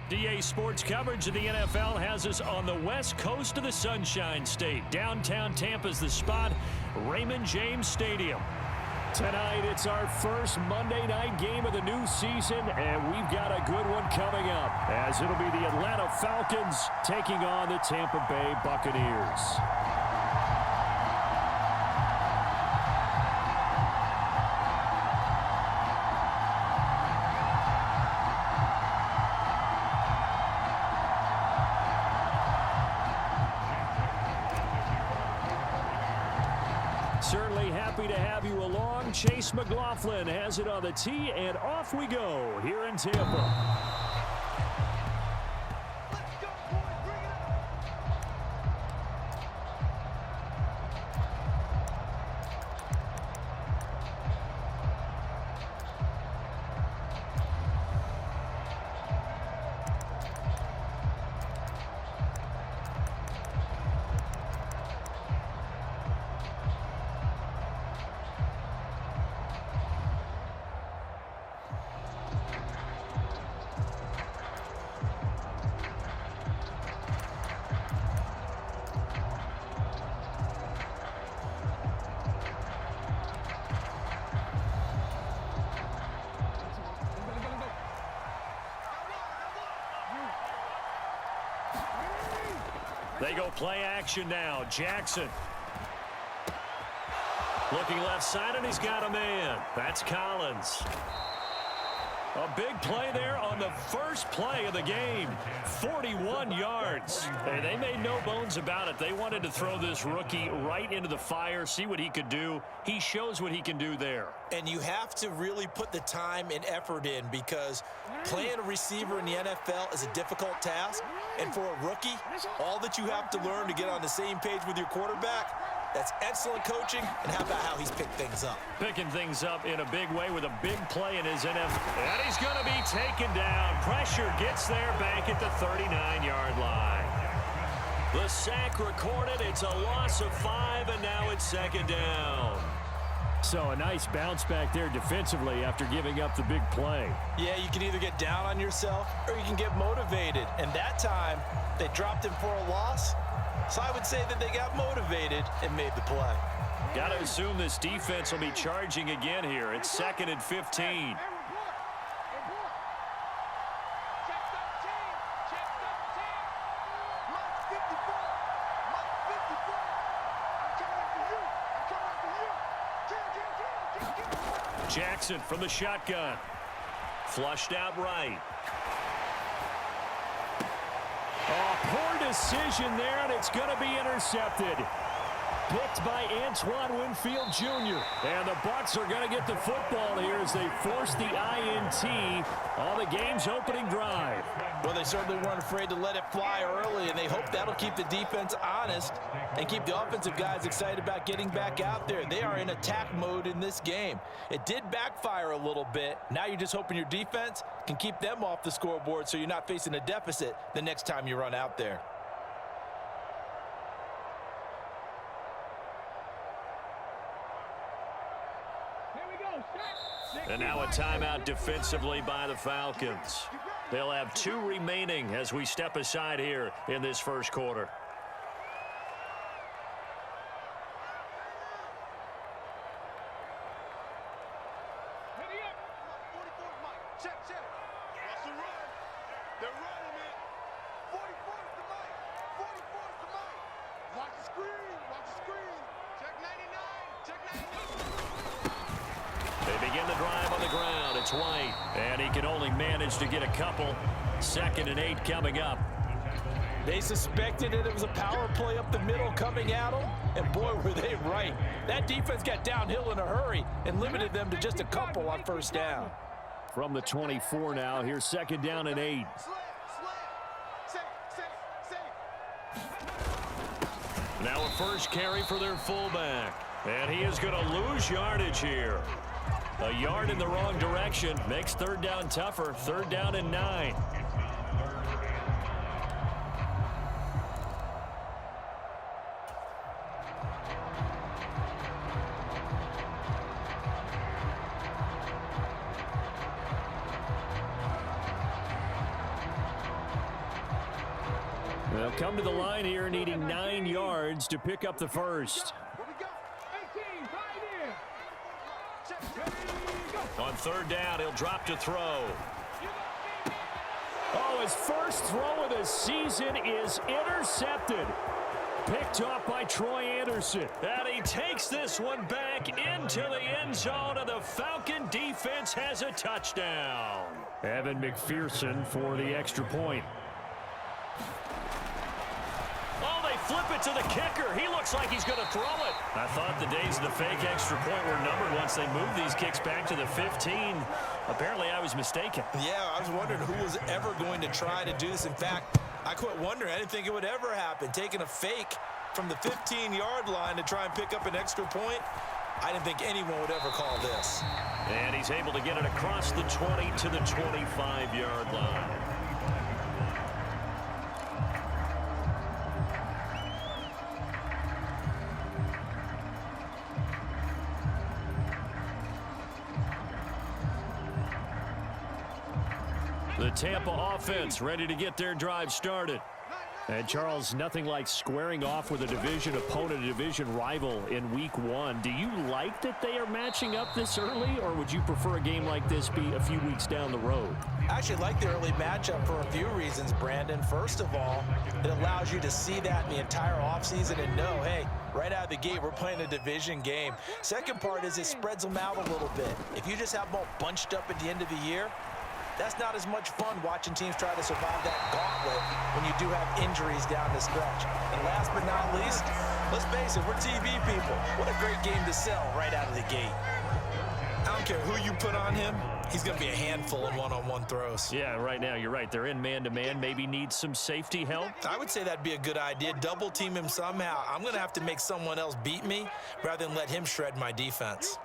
DA Sports coverage of the NFL has us on the west coast of the Sunshine State. Downtown Tampa's the spot, Raymond James Stadium. Tonight, it's our first Monday night game of the new season, and we've got a good one coming up, as it'll be the Atlanta Falcons taking on the Tampa Bay Buccaneers. Certainly happy to have you along. Chase McLaughlin has it on the tee, and off we go here in Tampa. They go play action now. Jackson. Looking left side, and he's got a man. That's Collins. A big play there on the first play of the game. 41 yards. Hey, they made no bones about it. They wanted to throw this rookie right into the fire, see what he could do. He shows what he can do there. And you have to really put the time and effort in, because playing a receiver in the NFL is a difficult task. And for a rookie, all that you have to learn to get on the same page with your quarterback, that's excellent coaching. And how about how he's picked things up? Picking things up in a big way with a big play in his NFL. And he's going to be taken down. Pressure gets there back at the 39-yard line. The sack recorded. It's a loss of 5, and now it's second down. So a nice bounce back there defensively after giving up the big play. Yeah, you can either get down on yourself or you can get motivated. And that time, they dropped him for a loss. So I would say that they got motivated and made the play. Got to assume this defense will be charging again here. It's 2nd and 15. Jackson from the shotgun. Flushed out right. Oh, poor decision there, and it's going to be intercepted. Picked by Antoine Winfield Jr. And the Bucks are going to get the football here as they force the INT on the game's opening drive. Well, they certainly weren't afraid to let it fly early, and they hope that'll keep the defense honest and keep the offensive guys excited about getting back out there. They are in attack mode in this game. It did backfire a little bit. Now you're just hoping your defense can keep them off the scoreboard so you're not facing a deficit the next time you run out there. And now a timeout defensively by the Falcons. They'll have 2 remaining as we step aside here in this first quarter. White, and he can only manage to get a couple. 2nd and 8 coming up. They suspected it was a power play up the middle coming at them, and boy, were they right. That defense got downhill in a hurry and limited them to just a couple on first down. From the 24 now, here's 2nd down and 8. Now a first carry for their fullback, and he is going to lose yardage here. A yard in the wrong direction makes 3rd down tougher. 3rd down and 9. They'll come to the line here needing 9 yards to pick up the first. On third down, he'll drop to throw. Oh, his first throw of the season is intercepted. Picked off by Troy Anderson. And he takes this one back into the end zone, and the Falcon defense has a touchdown. Evan McPherson for the extra point. Oh, they flip it to the kicker. He looks like he's going to throw it. I thought the days of the fake extra point were numbered once they moved these kicks back to the 15. Apparently, I was mistaken. Yeah, I was wondering who was ever going to try to do this. In fact, I quit wondering. I didn't think it would ever happen. Taking a fake from the 15-yard line to try and pick up an extra point, I didn't think anyone would ever call this. And he's able to get it across the 20 to the 25-yard line. The Tampa offense ready to get their drive started. And, Charles, nothing like squaring off with a division opponent, a division rival in Week 1. Do you like that they are matching up this early, or would you prefer a game like this be a few weeks down the road? I actually like the early matchup for a few reasons, Brandon. First of all, it allows you to see that in the entire offseason and know, hey, right out of the gate, we're playing a division game. Second part is it spreads them out a little bit. If you just have them all bunched up at the end of the year, that's not as much fun watching teams try to survive that gauntlet when you do have injuries down the stretch. And last but not least, let's face it, we're TV people. What a great game to sell right out of the gate. I don't care who you put on him, he's going to be a handful in one-on-one throws. Yeah, right now, you're right. They're in man-to-man, maybe need some safety help. I would say that'd be a good idea. Double team him somehow. I'm going to have to make someone else beat me rather than let him shred my defense.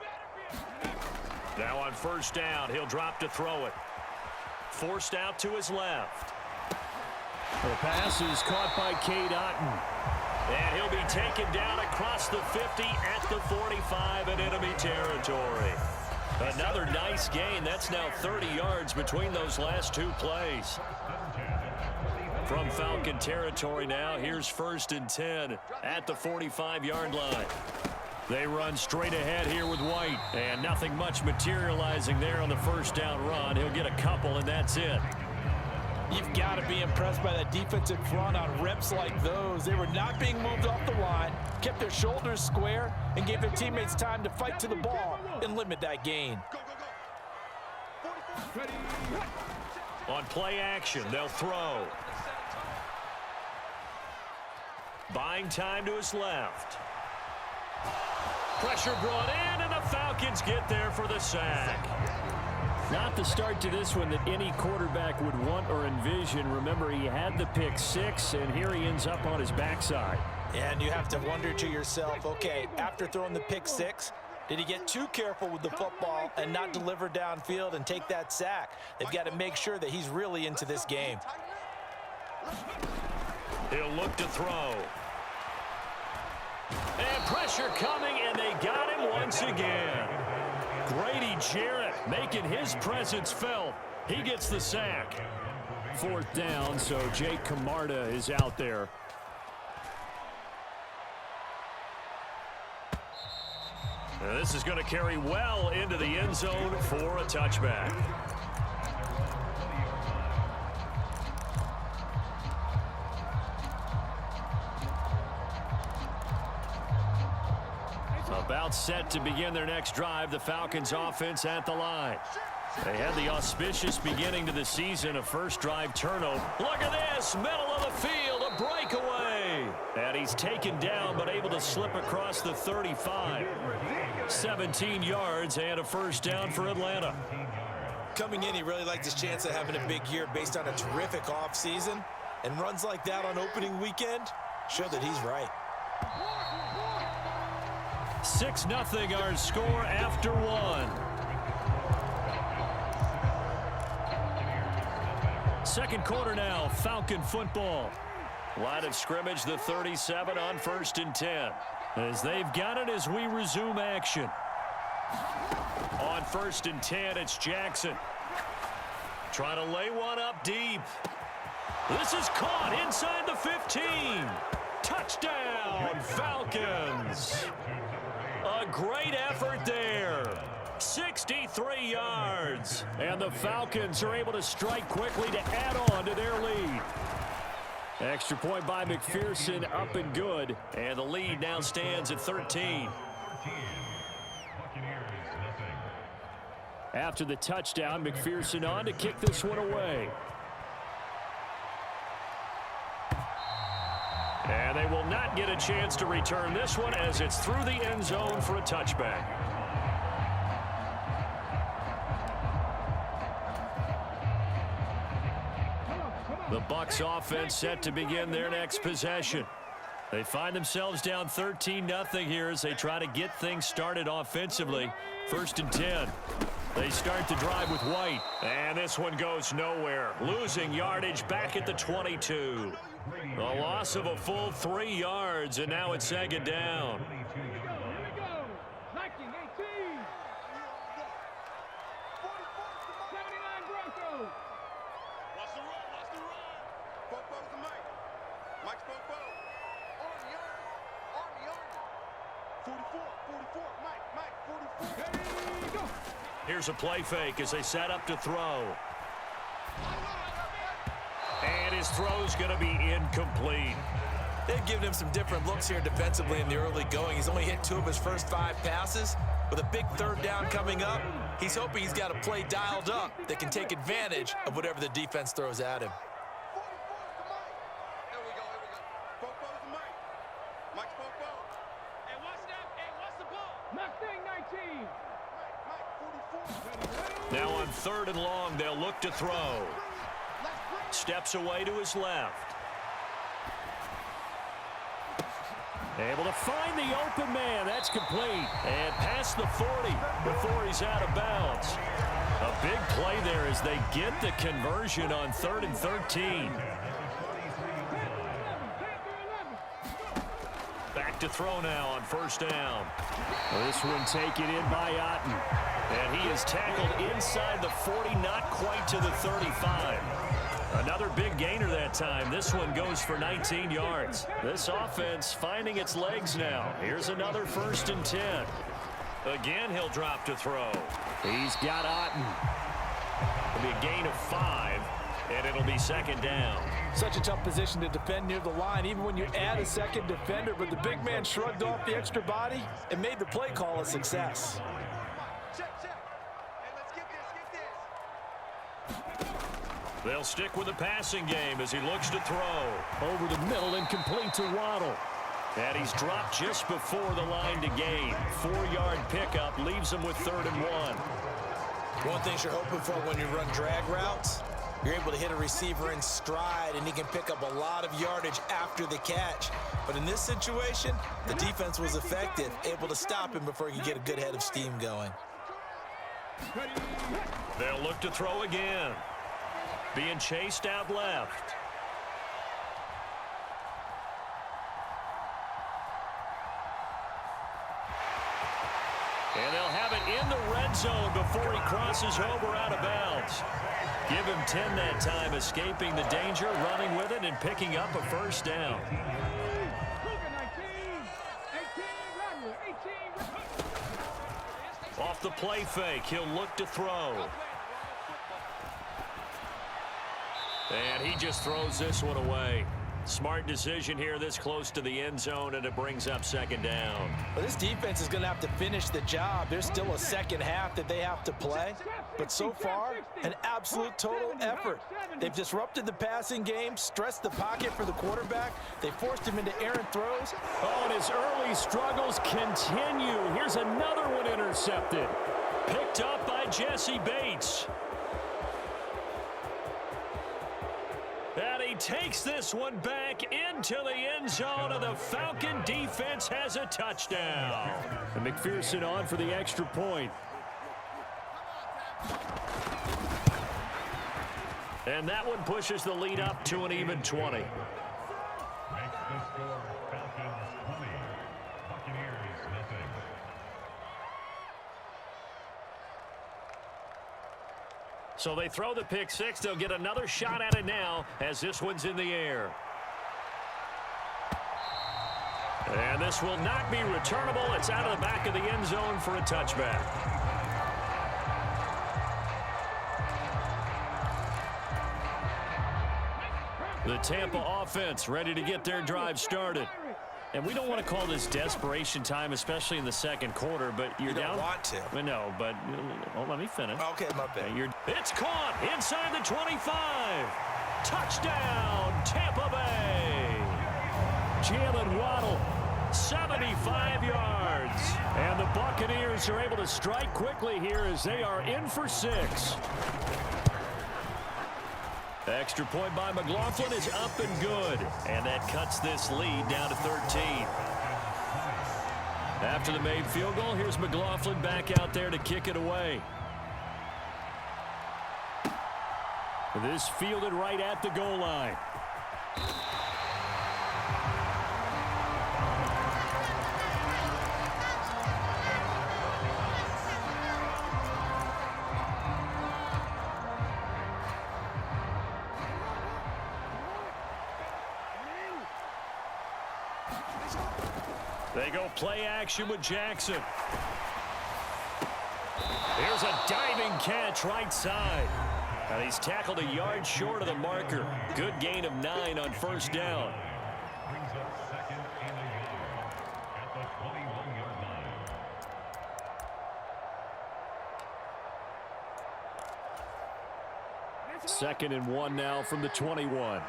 Now on first down, he'll drop to throw it. Forced out to his left. The pass is caught by Cade Otton. And he'll be taken down across the 50 at the 45 in enemy territory. Another nice gain. That's now 30 yards between those last two plays. From Falcon territory now, here's 1st and 10 at the 45-yard line. They run straight ahead here with White, and nothing much materializing there on the first down run. He'll get a couple, and that's it. You've got to be impressed by that defensive front on reps like those. They were not being moved off the line, kept their shoulders square, and gave their teammates time to fight to the ball and limit that gain. On play action, they'll throw. Buying time to his left. Pressure brought in, and the Falcons get there for the sack. Not the start to this one that any quarterback would want or envision. Remember, he had the pick 6, and here he ends up on his backside. And you have to wonder to yourself, okay, after throwing the pick 6, did he get too careful with the football and not deliver downfield and take that sack? They've got to make sure that he's really into this game. He'll look to throw. And pressure coming, and they got him once again. Grady Jarrett making his presence felt. He gets the sack. 4th down, so Jake Camarda is out there. And this is going to carry well into the end zone for a touchback. About set to begin their next drive, the Falcons offense at the line. They had the auspicious beginning to the season, a first drive turnover. Look at this, middle of the field, a breakaway. And he's taken down, but able to slip across the 35. 17 yards and a first down for Atlanta. Coming in, he really liked his chance of having a big year based on a terrific offseason. And runs like that on opening weekend show that he's right. 6-0 our score after 1. Second quarter now, Falcon football. Line of scrimmage, the 37 on 1st and 10. As they've got it as we resume action. On 1st and 10, it's Jackson. Trying to lay one up deep. This is caught inside the 15. Touchdown, Falcons. A great effort there. 63 yards. And the Falcons are able to strike quickly to add on to their lead. Extra point by McPherson, up and good. And the lead now stands at 13. After the touchdown, McPherson on to kick this one away. And they will not get a chance to return this one as it's through the end zone for a touchback. The Bucks offense set to begin their next possession. They find themselves down 13-0 here as they try to get things started offensively. 1st and 10. They start the drive with White. And this one goes nowhere. Losing yardage back at the 22. A loss of a full 3 yards, and now it's 2nd down. Here's a play fake as they set up to throw. And his throw's going to be incomplete. They've given him some different looks here defensively in the early going. He's only hit 2 of his first 5 passes. With a big 3rd down coming up, he's hoping he's got a play dialed up that can take advantage of whatever the defense throws at him. Now on 3rd and long, they'll look to throw. Steps away to his left. Able to find the open man. That's complete. And past the 40 before he's out of bounds. A big play there as they get the conversion on 3rd and 13. Back to throw now on 1st down. This one taken in by Otten. And he is tackled inside the 40, not quite to the 35. Another big gainer that time. This one goes for 19 yards. This offense finding its legs now. Here's another 1st and 10. Again, he'll drop to throw. He's got Otten. It'll be a gain of 5, and it'll be 2nd down. Such a tough position to defend near the line, even when you add a 2nd defender. But the big man shrugged off the extra body and made the play call a success. They'll stick with the passing game as he looks to throw. Over the middle and complete to Waddle. And he's dropped just before the line to gain. 4-yard pickup leaves him with 3rd and 1. One thing you're hoping for when you run drag routes, you're able to hit a receiver in stride, and he can pick up a lot of yardage after the catch. But in this situation, the defense was effective, able to stop him before he could get a good head of steam going. They'll look to throw again. Being chased out left. And they'll have it in the red zone before he crosses over out of bounds. Give him 10 that time, escaping the danger, running with it, and picking up a 1st down. Off the play fake, he'll look to throw. And he just throws this one away. Smart decision here this close to the end zone, and it brings up 2nd down. Well, this defense is going to have to finish the job. There's still a 2nd half that they have to play. But so far, an absolute total effort. They've disrupted the passing game, stressed the pocket for the quarterback. They forced him into errant throws. Oh, and his early struggles continue. Here's another one intercepted. Picked up by Jesse Bates. And he takes this one back into the end zone, and the Falcon defense has a touchdown. And McPherson on for the extra point. And that one pushes the lead up to an even 20. So they throw the pick six. They'll get another shot at it now as this one's in the air. And this will not be returnable. It's out of the back of the end zone for a touchback. The Tampa offense ready to get their drive started. And we don't want to call this desperation time, especially in the second quarter, but you're down. You don't want to. I know, but let me finish. Okay, my bad. It's caught inside the 25. Touchdown, Tampa Bay. Jalen Waddle, 75 yards. And the Buccaneers are able to strike quickly here as they are in for 6. Extra point by McLaughlin is up and good. And that cuts this lead down to 13. After the made field goal, here's McLaughlin back out there to kick it away. This fielded right at the goal line. They go play action with Jackson. Here's a diving catch right side. And he's tackled a yard short of the marker. Good gain of 9 on first down. Second and 1 now from the 21.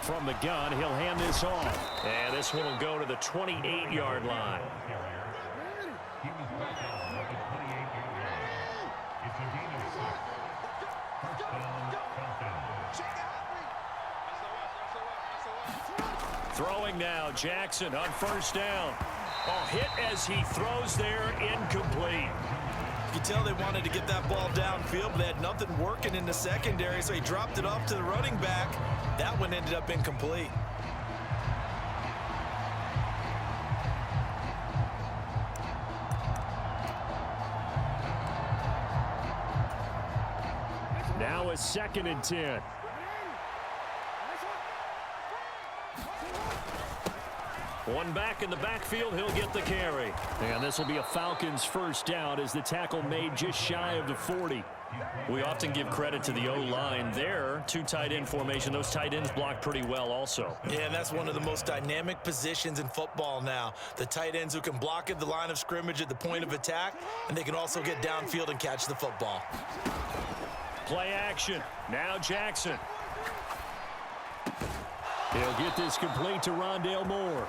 From the gun, he'll hand this off. And this one will go to the 28-yard line. Throwing now, Jackson on first down. Oh, hit as he throws there, incomplete. You can tell they wanted to get that ball downfield, but they had nothing working in the secondary, so he dropped it off to the running back. That one ended up incomplete. Now a 2nd and 10. One back in the backfield, he'll get the carry. And this will be a Falcons first down as the tackle made just shy of the 40. We often give credit to the O-line there. 2 tight end formation. Those tight ends block pretty well also. Yeah, and that's one of the most dynamic positions in football now. The tight ends who can block at the line of scrimmage at the point of attack, and they can also get downfield and catch the football. Play action. Now Jackson. He'll get this complete to Rondale Moore.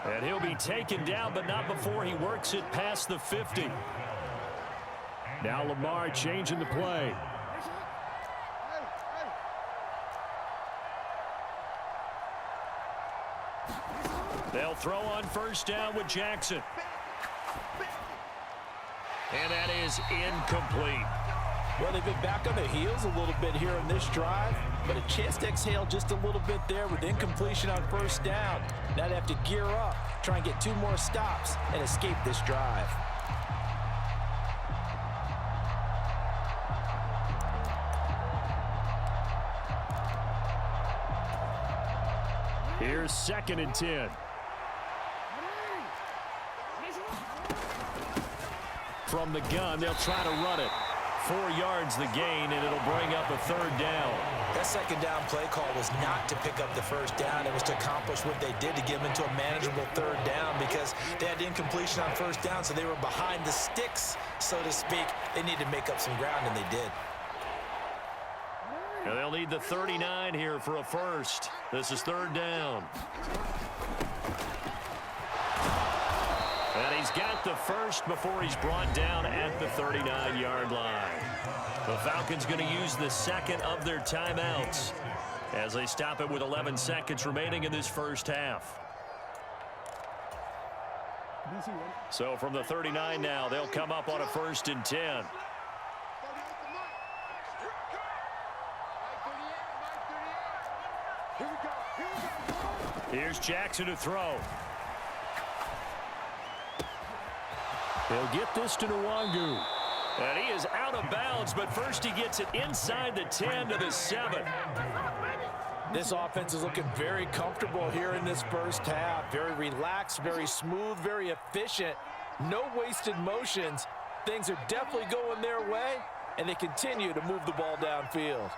And he'll be taken down, but not before he works it past the 50. Now Lamar changing the play. They'll throw on first down with Jackson. And that is incomplete. Well, they've been back on their heels a little bit here in this drive, but a chance to exhale just a little bit there with incompletion on first down. Now they have to gear up, try and get 2 more stops, and escape this drive. Here's 2nd and 10. From the gun, they'll try to run it. 4 yards the gain, and it'll bring up a 3rd down. That 2nd down play call was not to pick up the first down. It was to accomplish what they did to get them into a manageable 3rd down because they had incompletion on first down, so they were behind the sticks, so to speak. They needed to make up some ground, and they did. And they'll need the 39 here for a first. This is 3rd down. And he's got the first before he's brought down at the 39-yard line. The Falcons going to use the 2nd of their timeouts as they stop it with 11 seconds remaining in this first half. So from the 39 now, they'll come up on a 1st and 10. Here's Jackson to throw. He'll get this to Nwangu. And he is out of bounds, but first he gets it inside the 10 to the 7. This offense is looking very comfortable here in this first half. Very relaxed, very smooth, very efficient. No wasted motions. Things are definitely going their way, and they continue to move the ball downfield.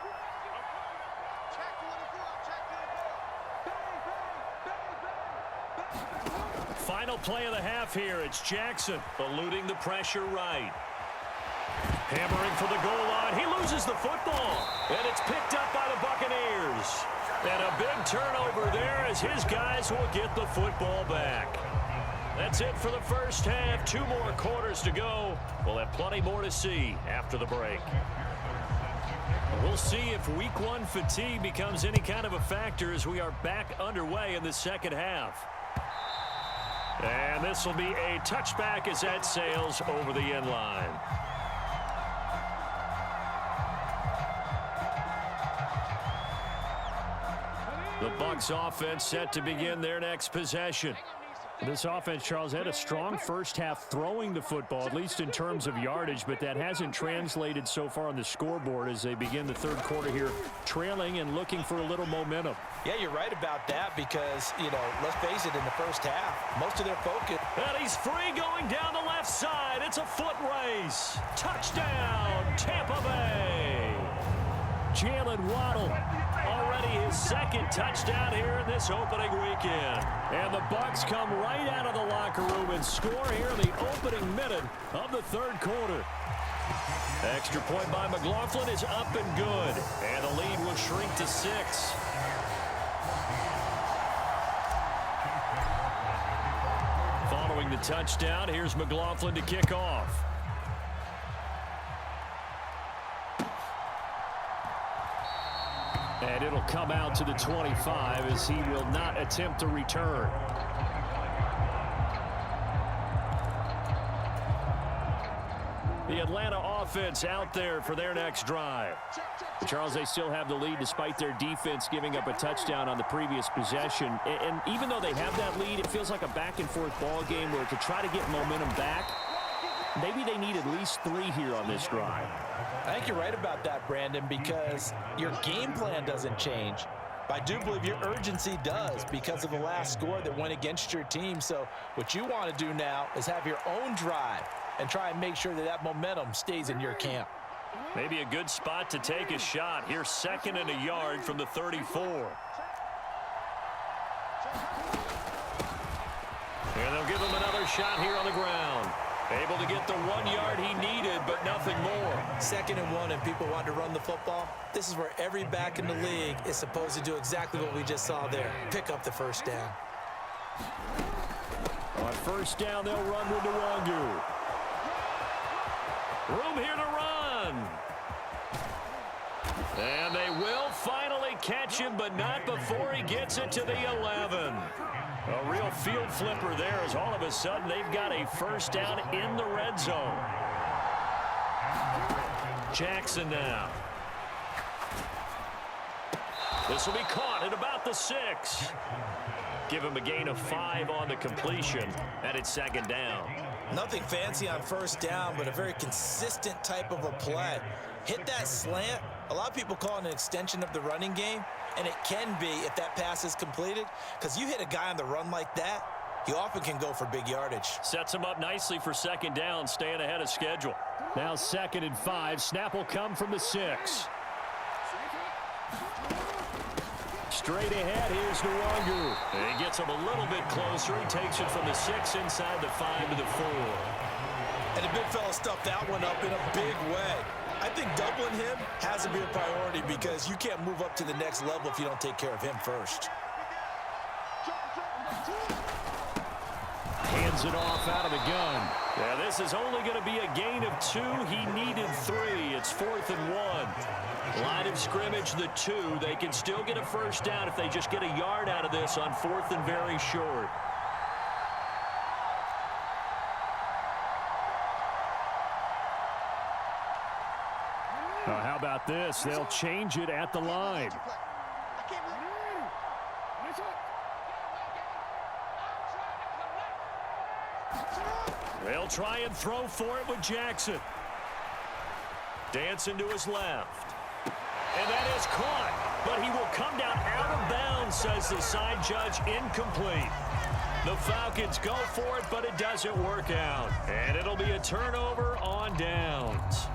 Final play of the half here. It's Jackson eluding the pressure right. Hammering for the goal line. He loses the football, and it's picked up by the Buccaneers. And a big turnover there as his guys will get the football back. That's it for the first half. 2 more quarters to go. We'll have plenty more to see after the break. We'll see if week 1 fatigue becomes any kind of a factor as we are back underway in the second half. And this will be a touchback as that sails over the end line. The Bucks offense set to begin their next possession. This offense, Charles, had a strong first half throwing the football, at least in terms of yardage, but that hasn't translated so far on the scoreboard as they begin the third quarter here, trailing and looking for a little momentum. Yeah, you're right about that because, let's face it, in the first half, most of their focus. And he's free going down the left side. It's a foot race. Touchdown, Tampa Bay. Jalen Waddle. Already his second touchdown here in this opening weekend. And the Bucks come right out of the locker room and score here in the opening minute of the third quarter. Extra point by McLaughlin is up and good. And the lead will shrink to 6. Following the touchdown, here's McLaughlin to kick off. And it'll come out to the 25 as he will not attempt to return. The Atlanta offense out there for their next drive. Charles, they still have the lead despite their defense giving up a touchdown on the previous possession. And even though they have that lead, it feels like a back-and-forth ball game where to try to get momentum back, maybe they need at least 3 here on this drive. I think you're right about that, Brandon, because your game plan doesn't change. But I do believe your urgency does because of the last score that went against your team. So what you want to do now is have your own drive and try and make sure that that momentum stays in your camp. Maybe a good spot to take a shot. Here's 2nd and a yard from the 34. And they'll give him another shot here on the ground. Able to get the 1 yard he needed, but nothing more. 2nd and 1, and people want to run the football. This is where every back in the league is supposed to do exactly what we just saw there. Pick up the first down. On first down, they'll run with Nwangu. Room here to run. And they will finally catch him, but not before he gets it to the 11. A real field flipper there as all of a sudden they've got a first down in the red zone. Jackson now. This will be caught at about the 6. Give him a gain of 5 on the completion, and it's 2nd down. Nothing fancy on first down, but a very consistent type of a play. Hit that slant. A lot of people call it an extension of the running game, and it can be if that pass is completed, because you hit a guy on the run like that, he often can go for big yardage. Sets him up nicely for 2nd down, staying ahead of schedule. Now 2nd and 5. Snap will come from the 6. Straight ahead, here's Nwangu. And he gets him a little bit closer. He takes it from the 6 inside the 5 to the 4. And the big fella stuffed that one up in a big way. I think doubling him has to be a priority because you can't move up to the next level if you don't take care of him first. Hands it off out of the gun. Yeah, this is only going to be a gain of 2. He needed 3. It's 4th and 1. Line of scrimmage, the 2. They can still get a first down if they just get a yard out of this on 4th and very short. How about this? They'll change it at the line. They'll try and throw for it with Jackson. Dancing to his left. And that is caught, but he will come down out of bounds, says the side judge. Incomplete. The Falcons go for it, but it doesn't work out. And it'll be a turnover on downs.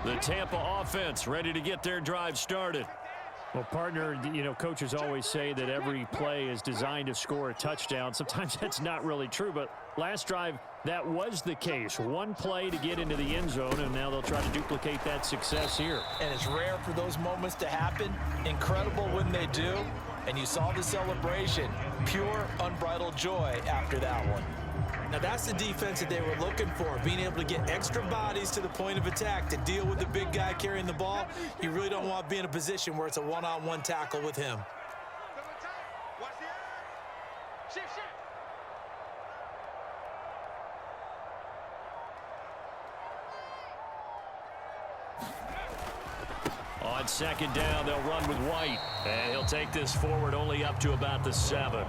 The Tampa offense ready to get their drive started. Well, partner, you know, coaches always say that every play is designed to score a touchdown. Sometimes that's not really true, but last drive, that was the case. One play to get into the end zone, and now they'll try to duplicate that success here. And it's rare for those moments to happen. Incredible when they do. And you saw the celebration. Pure, unbridled joy after that one. Now that's the defense that they were looking for, being able to get extra bodies to the point of attack to deal with the big guy carrying the ball. You really don't want to be in a position where it's a one-on-one tackle with him. On second down, they'll run with White. And he'll take this forward only up to about the 7.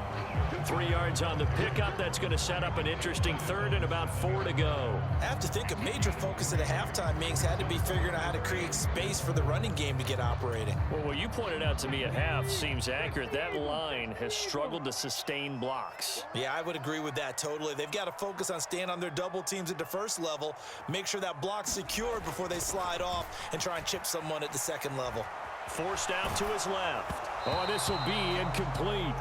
3 yards on the pickup. That's going to set up an interesting third and about 4 to go. I have to think a major focus at the halftime meetings had to be figuring out how to create space for the running game to get operating. Well, what you pointed out to me at half seems accurate. That line has struggled to sustain blocks. Yeah, I would agree with that totally. They've got to focus on staying on their double teams at the first level, make sure that block's secured before they slide off and try and chip someone at the second level. Forced out to his left. Oh, this will be incomplete.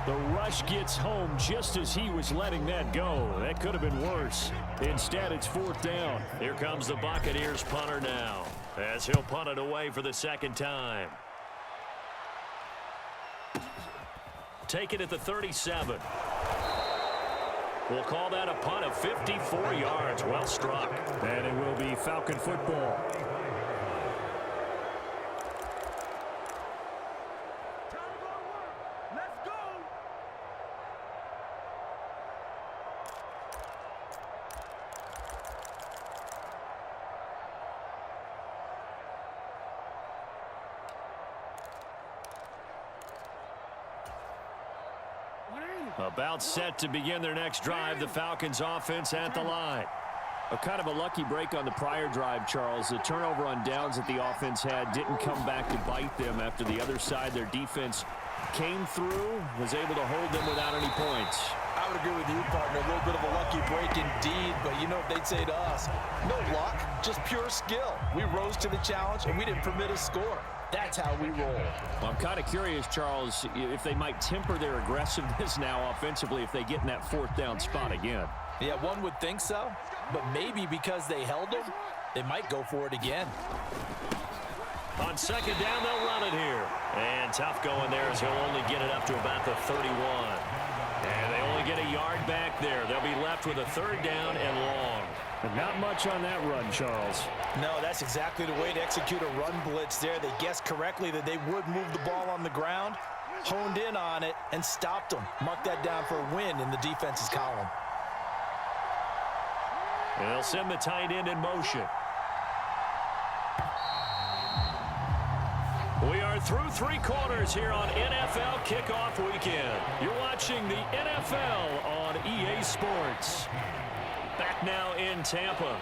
The rush gets home just as he was letting that go. That could have been worse. Instead, it's 4th down. Here comes the Buccaneers punter now, as he'll punt it away for the second time. Take it at the 37. We'll call that a punt of 54 yards. Well struck. And it will be Falcon football. About set to begin their next drive, the Falcons offense at the line. A kind of a lucky break on the prior drive, Charles. The turnover on downs that the offense had didn't come back to bite them after the other side. Their defense came through, was able to hold them without any points. I would agree with you, partner. A little bit of a lucky break indeed, but you know what they'd say to us? No luck, just pure skill. We rose to the challenge, and we didn't permit a score. That's how we roll. Well, I'm kind of curious, Charles, if they might temper their aggressiveness now offensively if they get in that 4th down spot again. Yeah, one would think so, but maybe because they held them, they might go for it again. On second down, they'll run it here. And tough going there as he'll only get it up to about the 31. And they only get a yard back there. They'll be left with a 3rd down and long. But not much on that run, Charles. No, that's exactly the way to execute a run blitz there. They guessed correctly that they would move the ball on the ground, honed in on it, and stopped them. Mark that down for a win in the defense's column. And they'll send the tight end in motion. We are through 3 quarters here on NFL Kickoff Weekend. You're watching the NFL on EA Sports. Back now in Tampa.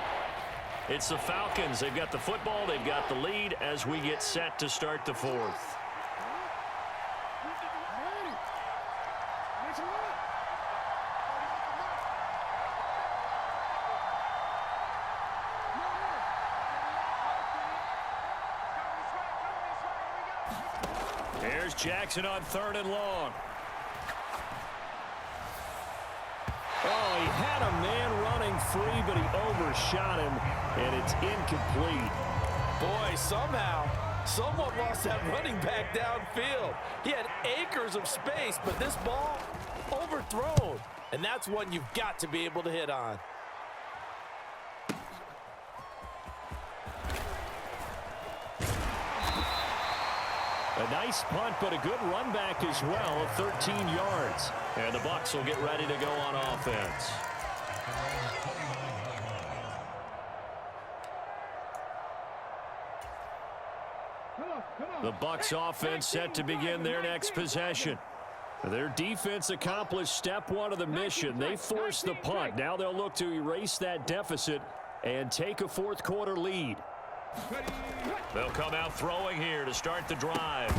It's the Falcons. They've got the football. They've got the lead as we get set to start the 4th. Here's Jackson on 3rd and long. Oh, he had a man running free, but he overshot him, and it's incomplete. Boy, somehow, someone lost that running back downfield. He had acres of space, but this ball overthrown. And that's one you've got to be able to hit on. A nice punt, but a good run back as well, 13 yards. And the Bucks will get ready to go on offense. The Bucks offense set to begin their next possession. Their defense accomplished step one of the mission. They forced the punt. Now they'll look to erase that deficit and take a fourth quarter lead. They'll come out throwing here to start the drive.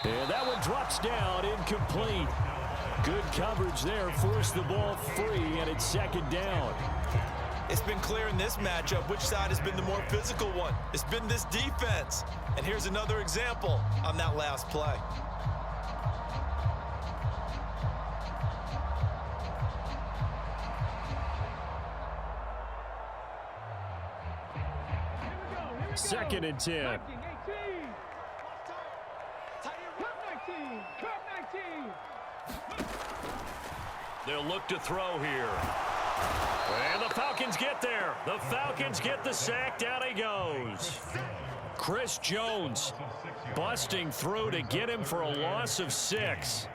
And that one drops down, incomplete. Good coverage there, forced the ball free, and it's second down. It's been clear in this matchup which side has been the more physical one. It's been this defense. And here's another example on that last play. Second and 10. They'll look to throw here. And the Falcons get there. The Falcons get the sack. Down he goes. Chris Jones busting through to get him for a loss of 6.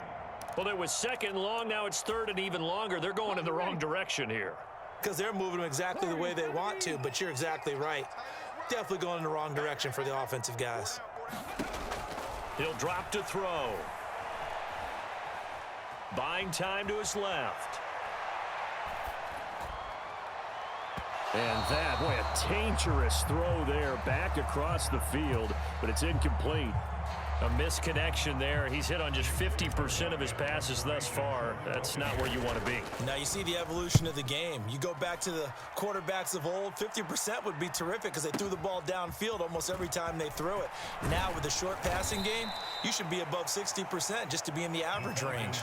Well, it was second and long. Now it's third and even longer. They're going in the wrong direction here. Because they're moving them exactly the way they want to, but you're exactly right. Definitely going in the wrong direction for the offensive guys. He'll drop to throw. Buying time to his left. And that, boy, a dangerous throw there back across the field, but it's incomplete. A misconnection there. He's hit on just 50% of his passes thus far. That's not where you want to be. Now you see the evolution of the game. You go back to the quarterbacks of old, 50% would be terrific because they threw the ball downfield almost every time they threw it. Now with the short passing game, you should be above 60% just to be in the average range.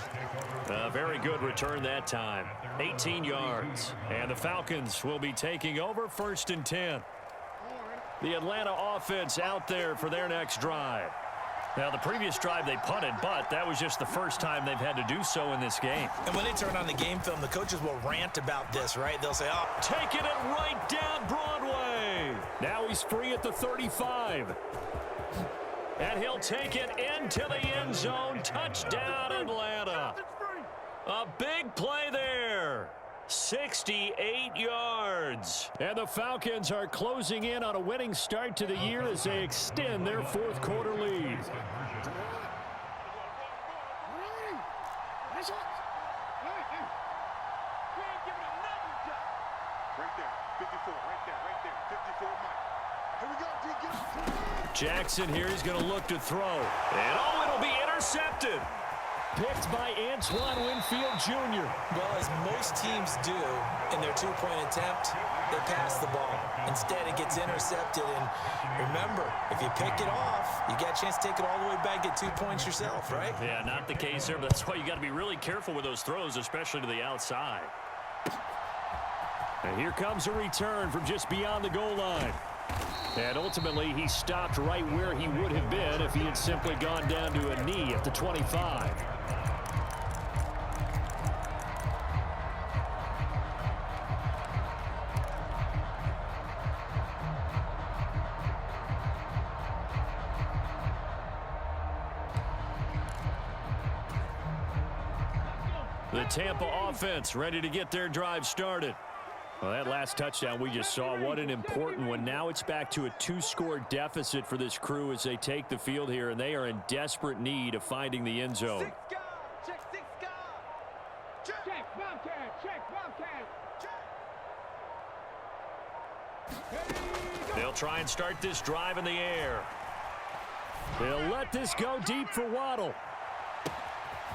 Very good return that time. 18 yards. And the Falcons will be taking over first and 10. The Atlanta offense out there for their next drive. Now, the previous drive they punted, but that was just the first time they've had to do so in this game. And when they turn on the game film, the coaches will rant about this, right? They'll say, oh, taking it right down Broadway. Now he's free at the 35. And he'll take it into the end zone. Touchdown, Atlanta. A big play there. 68 yards. And the Falcons are closing in on a winning start to the year as they extend their fourth quarter lead. Jackson here is going to look to throw. And oh, it'll be intercepted. Picked by Antoine Winfield Jr. Well, as most teams do in their two-point attempt, they pass the ball. Instead, it gets intercepted. And remember, if you pick it off, you got a chance to take it all the way back, get 2 points yourself, right? Yeah, not the case here, but that's why you got to be really careful with those throws, especially to the outside. And here comes a return from just beyond the goal line. And ultimately, he stopped right where he would have been if he had simply gone down to a knee at the 25. The Tampa offense ready to get their drive started. Well, that last touchdown we just saw, what an important one. Now it's back to a 2-score deficit for this crew as they take the field here, and they are in desperate need of finding the end zone. Check, Bobcat, check, Bobcat. They'll try and start this drive in the air. They'll let this go deep for Waddle.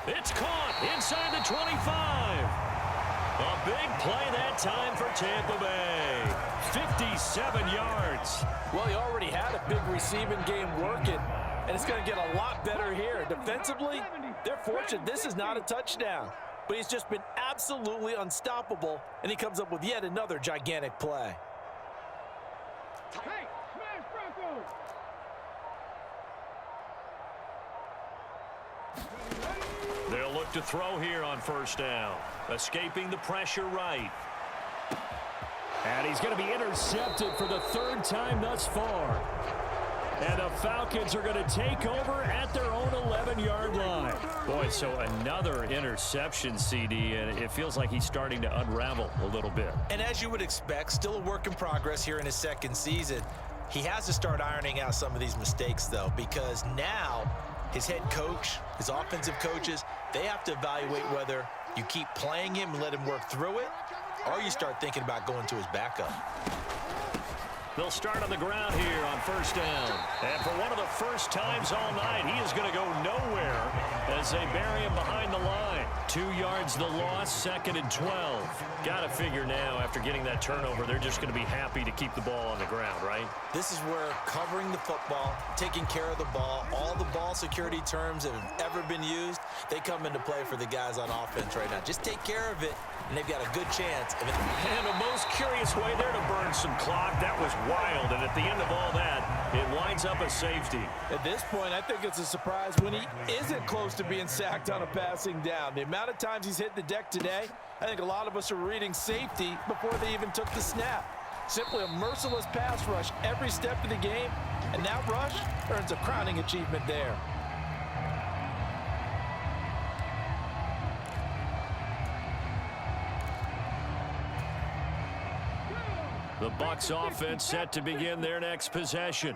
It's caught inside the 25. A big play that time for Tampa Bay. 57 yards. Well, he already had a big receiving game working, and it's going to get a lot better here. Defensively, they're fortunate this is not a touchdown, but he's just been absolutely unstoppable, and he comes up with yet another gigantic play. Hey, smash Broncos. They'll look to throw here on first down. Escaping the pressure right. And he's going to be intercepted for the third time thus far. And the Falcons are going to take over at their own 11-yard line. Boy, so another interception, CD, and it feels like he's starting to unravel a little bit. And as you would expect, still a work in progress here in his second season. He has to start ironing out some of these mistakes, though, because now his head coach, his offensive coaches, they have to evaluate whether you keep playing him and let him work through it, or you start thinking about going to his backup. They'll start on the ground here on first down. And for one of the first times all night, he is going to go nowhere as they bury him behind the line. 2 yards the loss, 2nd and 12. Got to figure now, after getting that turnover, they're just going to be happy to keep the ball on the ground, right? This is where covering the football, taking care of the ball, all the ball security terms that have ever been used, they come into play for the guys on offense right now. Just take care of it, and they've got a good chance of it. And the most curious way there to burn some clock. That was wild, and at the end of all that, it winds up a safety. At this point, I think it's a surprise when he isn't close to being sacked on a passing down. The amount of times he's hit the deck today, I think a lot of us are reading safety before they even took the snap. Simply a merciless pass rush every step of the game, and that rush earns a crowning achievement there. The Bucks offense set to begin their next possession.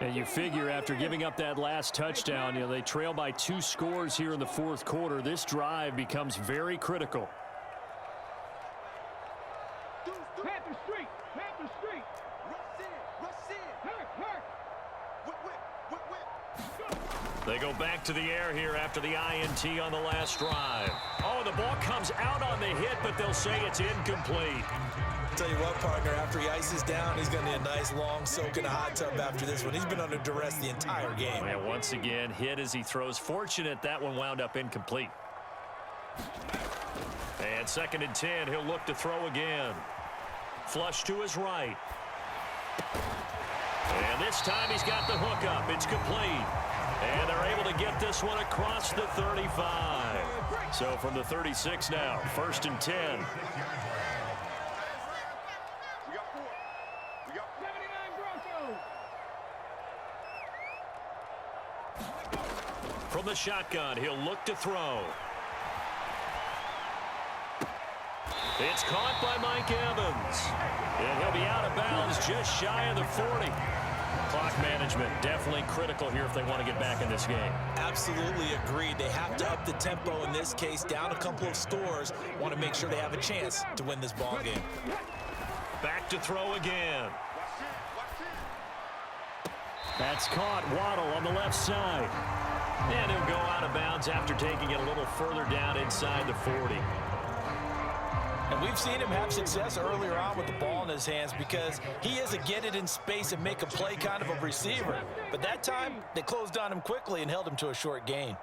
And you figure after giving up that last touchdown, they trail by 2 scores here in the 4th quarter. This drive becomes very critical. Panther Street. Panther Street. They go back to the air here after the INT on the last drive. Oh, the ball comes out on the hit, but they'll say it's incomplete. Tell you what, partner, after he ices down, he's going to need a nice long soak in a hot tub after this one. He's been under duress the entire game. And once again, hit as he throws. Fortunate that one wound up incomplete. And 2nd and 10, he'll look to throw again. Flush to his right. And this time he's got the hook up. It's complete. And they're able to get this one across the 35. So from the 36 now, 1st and 10. 79 Broncos. From the shotgun, he'll look to throw. It's caught by Mike Evans. And he'll be out of bounds just shy of the 40. Clock management definitely critical here if they want to get back in this game. Absolutely agreed. They have to up the tempo in this case, down a couple of scores. Want to make sure they have a chance to win this ball game. Back to throw again. That's caught. Waddle on the left side. And he'll go out of bounds after taking it a little further down inside the 40. And we've seen him have success earlier on with the ball in his hands because he is a get it in space and make a play kind of a receiver. But that time, they closed on him quickly and held him to a short gain.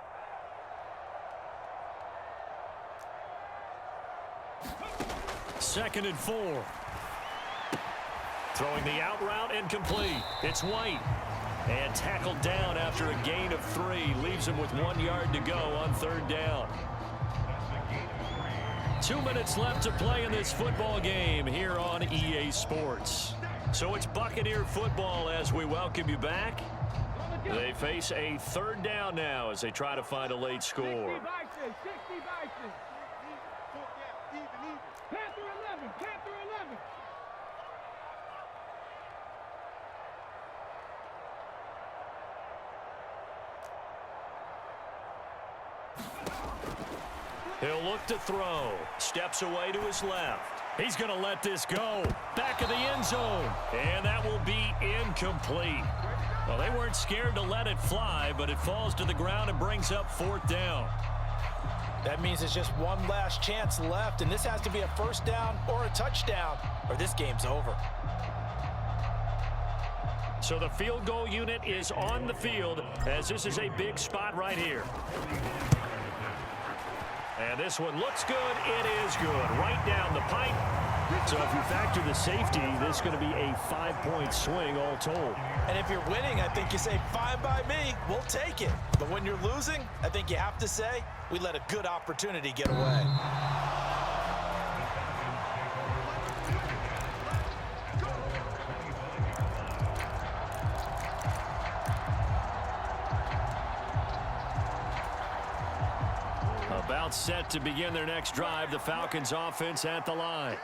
Second and 4. Throwing the out route incomplete. It's White. And tackled down after a gain of 3. Leaves him with 1 yard to go on 3rd down. 2 minutes left to play in this football game here on EA Sports. So it's Buccaneer football as we welcome you back. They face a 3rd down now as they try to find a late score. 60 Bison. 60 Bison. Panther 11. Panther 11. He'll look to throw. Steps away to his left. He's going to let this go. Back of the end zone. And that will be incomplete. Well, they weren't scared to let it fly, but it falls to the ground and brings up 4th down. That means there's just one last chance left, and this has to be a 1st down or a touchdown, or this game's over. So the field goal unit is on the field as this is a big spot right here. And this one looks good. It is good. Right down the pipe. So if you factor the safety, this is going to be a 5-point swing all told. And if you're winning, I think you say, fine by me, we'll take it. But when you're losing, I think you have to say, we let a good opportunity get away. Timeout set to begin their next drive. The Falcons offense at the line.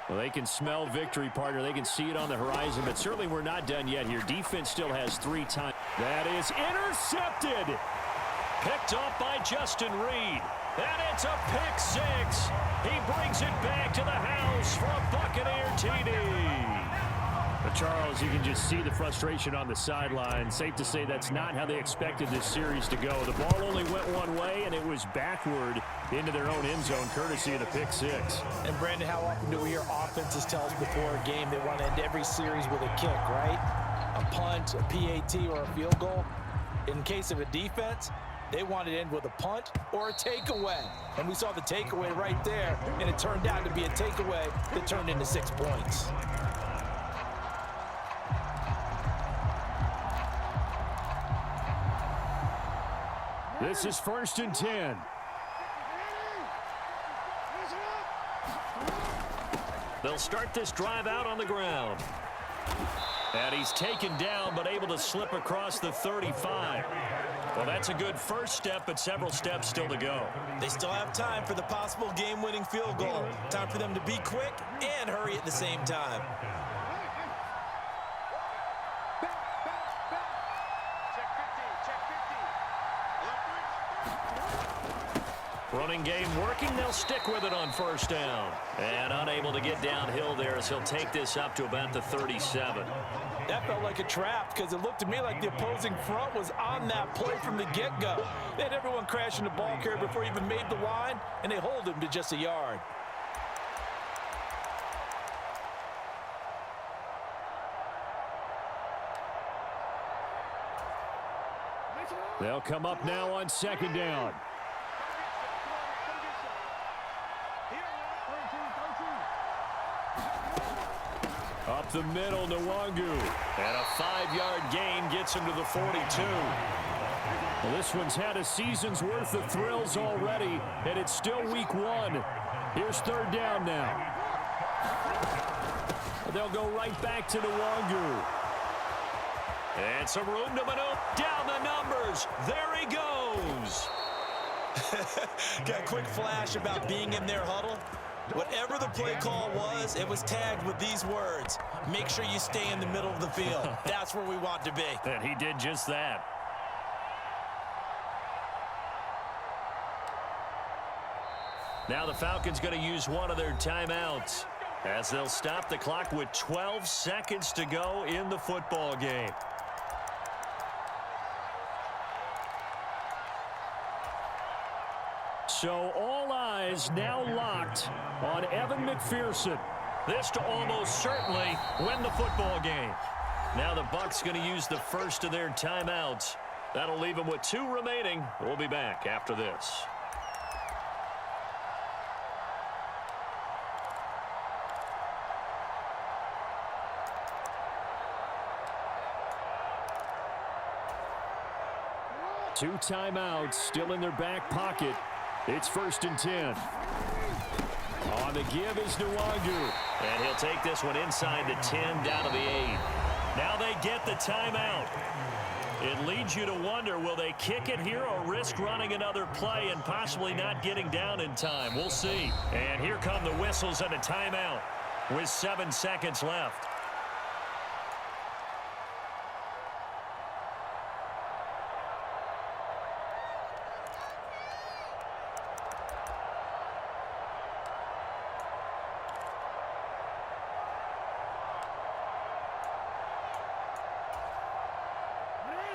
Well, they can smell victory, partner. They can see it on the horizon, but certainly we're not done yet here. Defense still has 3 times. That is intercepted. Picked off by Justin Reed. And it's a pick 6. He brings it back to the house for a Buccaneer TD. But Charles, you can just see the frustration on the sideline. Safe to say that's not how they expected this series to go. The ball only went one way, and it was backward into their own end zone, courtesy of the pick 6. And, Brandon, how often do we hear offenses tell us before a game they want to end every series with a kick, right? A punt, a PAT, or a field goal. In case of a defense, they want to end with a punt or a takeaway. And we saw the takeaway right there, and it turned out to be a takeaway that turned into 6 points. This is 1st and 10. They'll start this drive out on the ground. And he's taken down, but able to slip across the 35. Well, that's a good first step, but several steps still to go. They still have time for the possible game-winning field goal. Time for them to be quick and hurry at the same time. Running game working. They'll stick with it on 1st down. And unable to get downhill there as he'll take this up to about the 37. That felt like a trap because it looked to me like the opposing front was on that play from the get-go. They had everyone crashing the ball carrier before he even made the line, and they hold him to just a yard. They'll come up now on 2nd down. Up the middle, Nwangu. And a 5-yard gain gets him to the 42. Well, this one's had a season's worth of thrills already, and it's still week 1. Here's 3rd down now. They'll go right back to Nwangu. And some room to maneuver. Down the numbers. There he goes. Got a quick flash about being in their huddle. Whatever the play call was, it was tagged with these words: make sure you stay in the middle of the field. That's where we want to be. And he did just that. Now the Falcons going to use one of their timeouts as they'll stop the clock with 12 seconds to go in the football game. So all eyes now locked on Evan McPherson. This to almost certainly win the football game. Now the Bucks going to use the first of their timeouts. That'll leave them with 2 remaining. We'll be back after this. Two timeouts still in their back pocket. It's 1st and 10. On the give is Nwangu. And he'll take this one inside the 10 down to the 8. Now they get the timeout. It leads you to wonder, will they kick it here or risk running another play and possibly not getting down in time? We'll see. And here come the whistles and a timeout with 7 seconds left.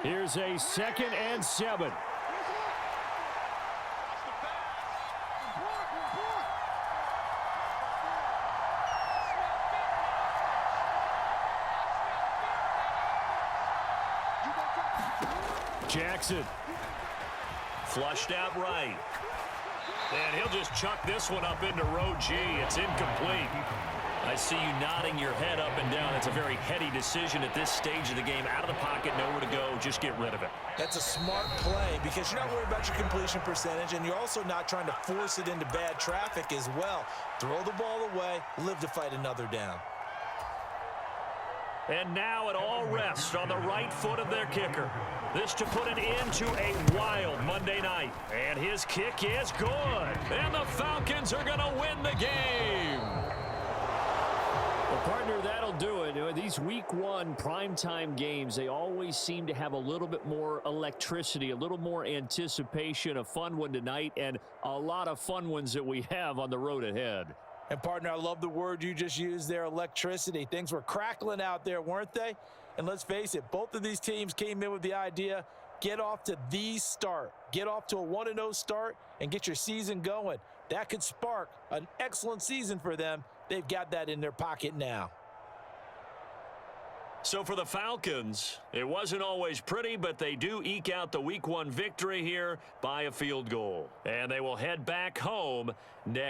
Here's a 2nd and 7. Jackson. Flushed out right. And he'll just chuck this one up into row G. It's incomplete. I see you nodding your head up and down. It's a very heady decision at this stage of the game. Out of the pocket, nowhere to go. Just get rid of it. That's a smart play because you're not worried about your completion percentage, and you're also not trying to force it into bad traffic as well. Throw the ball away, live to fight another down. And now it all rests on the right foot of their kicker. This to put an end to a wild Monday night. And his kick is good. And the Falcons are going to win the game. Well, partner, that'll do it. These week one primetime games, they always seem to have a little bit more electricity, a little more anticipation. A fun one tonight, and a lot of fun ones that we have on the road ahead. And, partner, I love the word you just used there, electricity. Things were crackling out there, weren't they? And let's face it, both of these teams came in with the idea, get off to the start. Get off to a 1-0 start and get your season going. That could spark an excellent season for them. They've got that in their pocket now. So for the Falcons, it wasn't always pretty, but they do eke out the week one victory here by a field goal. And they will head back home next.